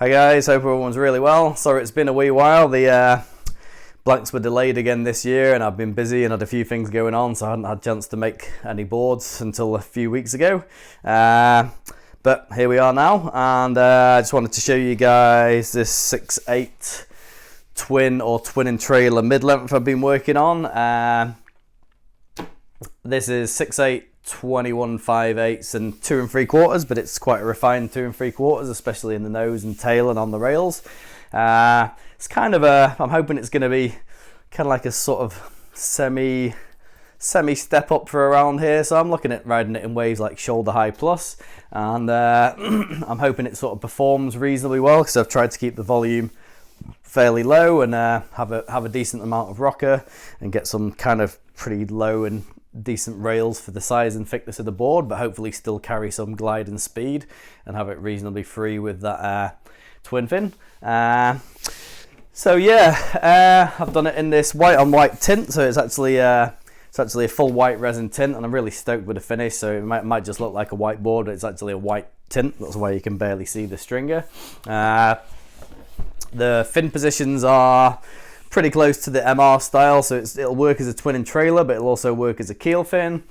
Hi guys, hope everyone's really well. Sorry it's been a wee while. The blanks were delayed again this year and I've been busy and had a few things going on, so I hadn't had a chance to make any boards until a few weeks ago. But here we are now, and I just wanted to show you guys this 6/8 twin or twin and trailer mid-length I've been working on. This is 6/8 21 5/8 and 2 3/4, but it's quite a refined 2 3/4, especially in the nose and tail and on the rails. It's kind of I'm hoping it's going to be kind of like a sort of semi step up for around here, so I'm looking at riding it in waves like shoulder high plus, and I'm hoping it sort of performs reasonably well, because I've tried to keep the volume fairly low and have a decent amount of rocker and get some kind of pretty low and decent rails for the size and thickness of the board, but hopefully still carry some glide and speed and have it reasonably free with that twin fin. So yeah, I've done it in this white on white tint, so it's actually a full white resin tint, and I'm really stoked with the finish. So it might just look like a white board, but it's actually a white tint. That's why you can barely see the stringer. The fin positions are pretty close to the MR style, so it'll work as a twin and trailer, but it'll also work as a keel fin.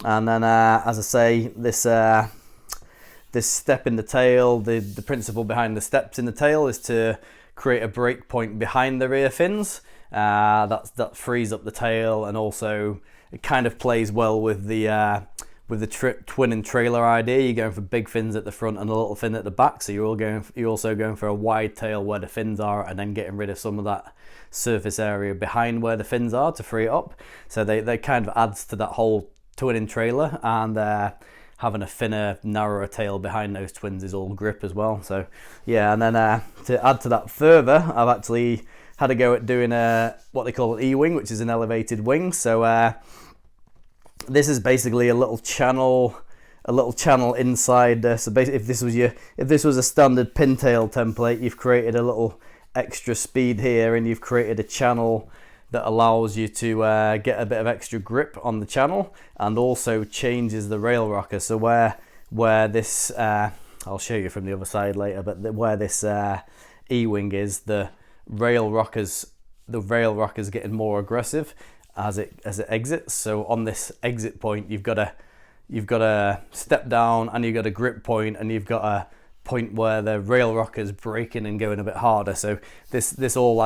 And then, as I say, this step in the tail, the principle behind the steps in the tail is to create a break point behind the rear fins. That frees up the tail, and also it kind of plays well with the twin and trailer idea. You're going for big fins at the front and a little fin at the back, so you're also going for a wide tail where the fins are, and then getting rid of some of that surface area behind where the fins are to free it up. So they kind of adds to that whole twin and trailer, and having a thinner, narrower tail behind those twins is all grip as well. So yeah, and then to add to that further, I've actually had a go at doing what they call an E-wing, which is an elevated wing. So this is basically a little channel inside. So basically, if this was a standard pintail template, you've created a little extra speed here, and you've created a channel that allows you to get a bit of extra grip on the channel, and also changes the rail rocker. So where this I'll show you from the other side later, but where this E-wing is, the rail rockers getting more aggressive as it exits. So on this exit point, you've got a step down, and you've got a grip point, and you've got a point where the rail rocker's braking and going a bit harder. So this all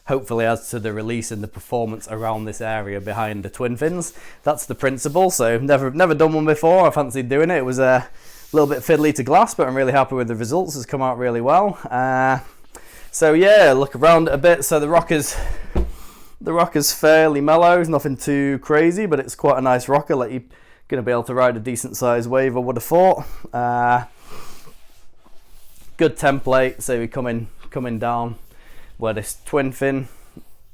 hopefully adds to the release and the performance around this area behind the twin fins. That's the principle. So never done one before. I fancied doing it. It was a little bit fiddly to glass, but I'm really happy with the results. It's come out really well. So yeah, look around it a bit. So the rocker's fairly mellow. It's nothing too crazy, but it's quite a nice rocker. Like, you're going to be able to ride a decent sized wave, I would have thought. Good template. So we're coming down where this twin fin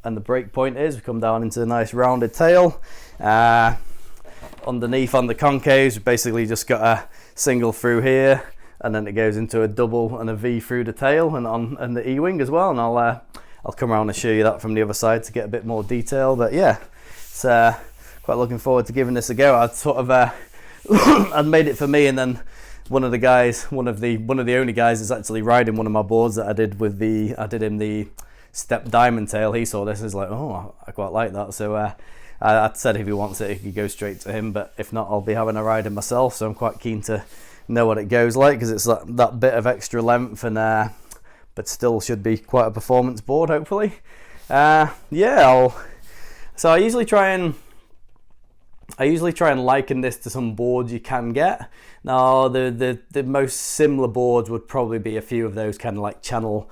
and the break point is. We come down into a nice rounded tail. Underneath on the concaves, we've basically just got a single through here, and then it goes into a double and a V through the tail and the E-wing as well. And I'll come around and show you that from the other side to get a bit more detail. But yeah, it's quite looking forward to giving this a go. I'd sort of I'd made it for me, and then one of the only guys is actually riding one of my boards that I did him the step diamond tail. He saw this and was like, oh, I quite like that. So I said if he wants it, he could go straight to him, but if not, I'll be having a ride it myself. So I'm quite keen to know what it goes like, because it's that bit of extra length, and but still should be quite a performance board, hopefully. So I usually try and liken this to some boards you can get. Now, the most similar boards would probably be a few of those kind of like channel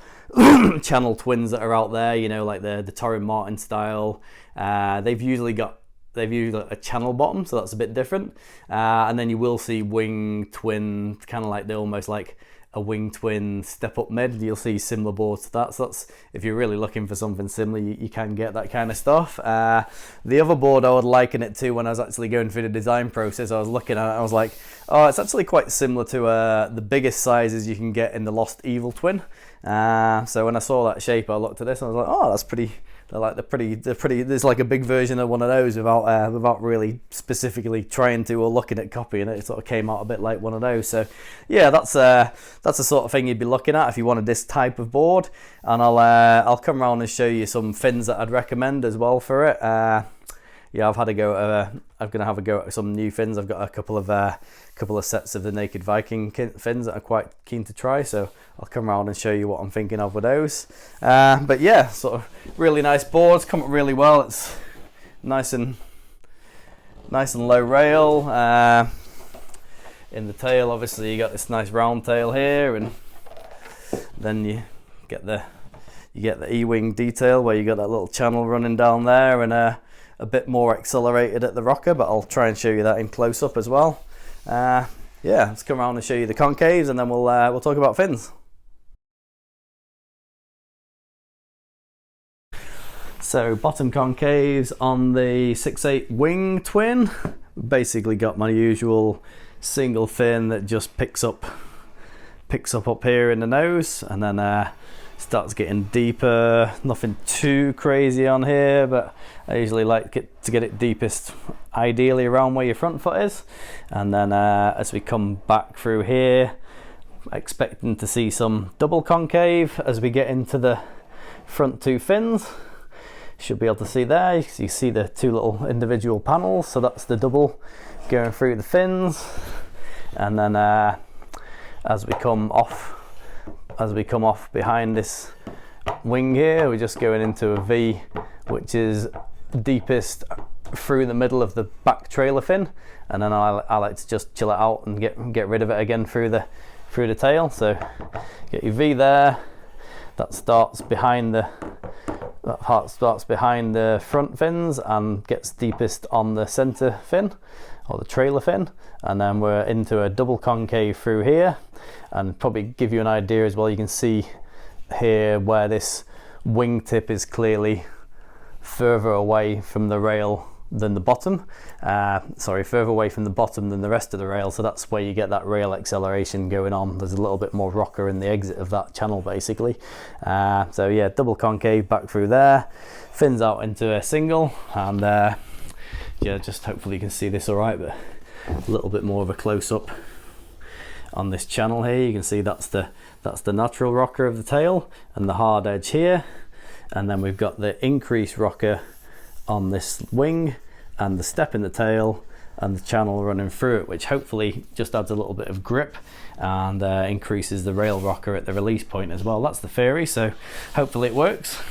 twins that are out there, you know, like the Torrin Martin style. They've usually got a channel bottom, so that's a bit different. And then you will see wing twin, kind of like they're almost like a wing twin step up mid. You'll see similar boards to that. So that's, if you're really looking for something similar, you can get that kind of stuff. The other board I would liken it to, when I was actually going through the design process, I was looking at it, I was like, oh, it's actually quite similar to the biggest sizes you can get in the Lost Evil twin. So when I saw that shape, I looked at this and I was like, oh, that's they're pretty. There's like a big version of one of those without really specifically trying to or looking at copying it. It sort of came out a bit like one of those. So yeah, that's the sort of thing you'd be looking at if you wanted this type of board. And I'll come around and show you some fins that I'd recommend as well for it. Yeah, I'm gonna have a go at some new fins. I've got a couple of sets of the Naked Viking fins that I'm quite keen to try, so I'll come around and show you what I'm thinking of with those. But yeah, sort of really nice boards, come up really well. It's nice and low rail. In the tail, obviously you got this nice round tail here, and then you get the E-wing detail where you got that little channel running down there, and a bit more accelerated at the rocker, but I'll try and show you that in close up as well. Yeah, let's come around and show you the concaves, and then we'll talk about fins. So bottom concaves on the 6/8 wing twin. Basically got my usual single fin that just picks up here in the nose, and then starts getting deeper. Nothing too crazy on here, but I usually like to get it deepest ideally around where your front foot is. And then as we come back through here, expecting to see some double concave as we get into the front two fins. Should be able to see there, you see the two little individual panels, so that's the double going through the fins. And then as we come off behind this wing here, we're just going into a V, which is deepest through the middle of the back trailer fin, and then I like to just chill it out and get rid of it again through the tail. So get your V there, that starts behind the front fins and gets deepest on the center fin or the trailer fin, and then we're into a double concave through here. And probably give you an idea as well, you can see here where this wingtip is clearly further away from the rail than the bottom. Further away from the bottom than the rest of the rail, so that's where you get that rail acceleration going on. There's a little bit more rocker in the exit of that channel basically. So yeah, double concave back through there, fins out into a single, and yeah, just hopefully you can see this all right, but a little bit more of a close-up on this channel here. You can see that's the natural rocker of the tail and the hard edge here, and then we've got the increased rocker on this wing and the step in the tail and the channel running through it, which hopefully just adds a little bit of grip and increases the rail rocker at the release point as well. That's the theory, so hopefully it works.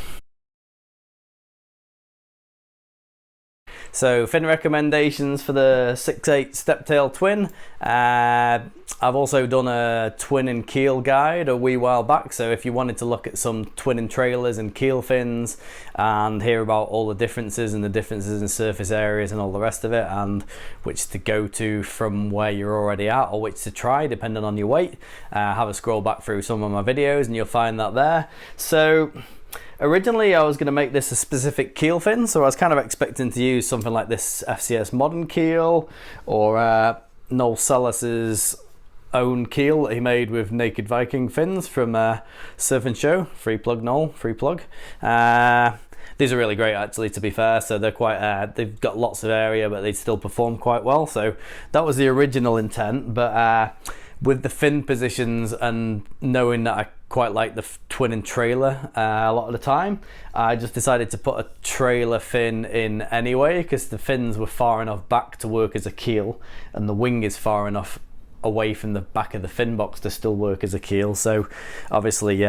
So fin recommendations for the 6/8 step tail twin. I've also done a twin and keel guide a wee while back, so if you wanted to look at some twin and trailers and keel fins and hear about all the differences in surface areas and all the rest of it, and which to go to from where you're already at or which to try depending on your weight, have a scroll back through some of my videos and you'll find that there. So originally I was going to make this a specific keel fin, so I was kind of expecting to use something like this FCS modern keel or Noel Salas's own keel that he made with Naked Viking fins from Surf and Show. Free plug, Noel, free plug. These are really great actually, to be fair, so they're quite they've got lots of area but they still perform quite well, so that was the original intent. But with the fin positions and knowing that I quite like the twin and trailer a lot of the time, I just decided to put a trailer fin in anyway, because the fins were far enough back to work as a keel and the wing is far enough away from the back of the fin box to still work as a keel. So obviously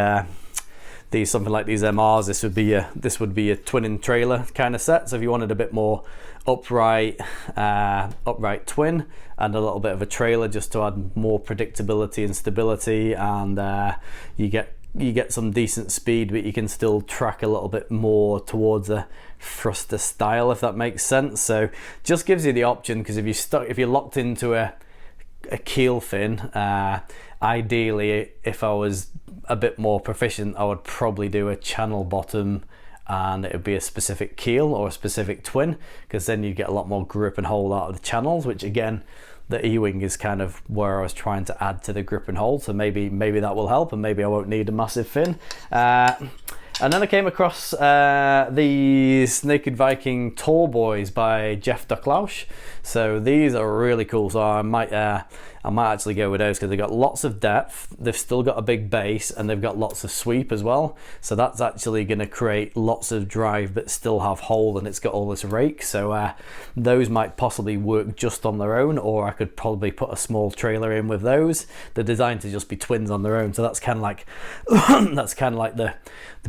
something like these MRs, this would be a twin and trailer kind of set. So if you wanted a bit more upright twin and a little bit of a trailer just to add more predictability and stability, and you get some decent speed, but you can still track a little bit more towards a thruster style, if that makes sense. So just gives you the option, because if you're locked into a keel fin, ideally if I was a bit more proficient I would probably do a channel bottom and it would be a specific keel or a specific twin, because then you get a lot more grip and hold out of the channels, which again the E-wing is kind of where I was trying to add to the grip and hold, so maybe that will help, and maybe I won't need a massive fin. And then I came across these Naked Viking Tall Boys by Jeff Ducklausch. So these are really cool. So I might actually go with those because they've got lots of depth, they've still got a big base, and they've got lots of sweep as well. So that's actually going to create lots of drive but still have hold, and it's got all this rake. So those might possibly work just on their own, or I could probably put a small trailer in with those. They're designed to just be twins on their own, so that's kind of like the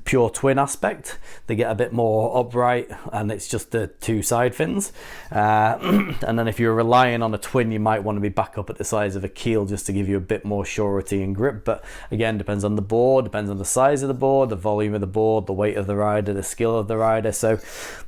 pure twin aspect. They get a bit more upright, and it's just the two side fins. And then if you're relying on a twin, you might want to be back up at the size of a keel just to give you a bit more surety and grip. But again, depends on the board, depends on the size of the board, the volume of the board, the weight of the rider, the skill of the rider. So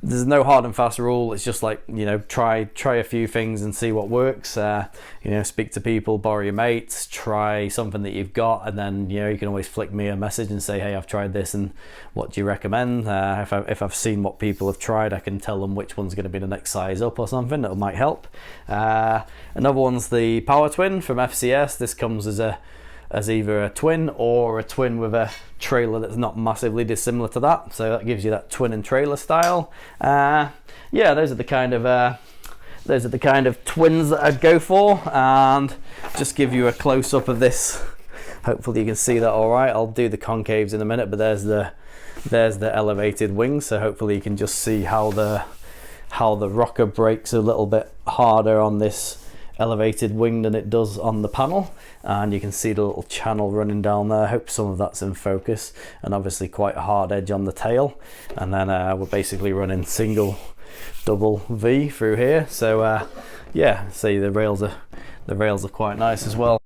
there's no hard and fast rule. It's just like, you know, try a few things and see what works. You know, speak to people, borrow your mates, try something that you've got, and then, you know, you can always flick me a message and say, hey, I've tried this, and what do you recommend? If I've seen what people have tried, I can tell them which one's going to be the next size up or something. That might help. Another one's the Power Twin from FCS. This comes as either a twin or a twin with a trailer that's not massively dissimilar to that. So that gives you that twin and trailer style. Yeah, those are the kind of twins that I'd go for. And just give you a close up of this. Hopefully you can see that all right. I'll do the concaves in a minute, but there's the elevated wings. So hopefully you can just see how the rocker brakes a little bit harder on this elevated wing than it does on the panel, and you can see the little channel running down there. I hope some of that's in focus, and obviously quite a hard edge on the tail. And then we're basically running single, double V through here. So yeah, see the rails are quite nice as well.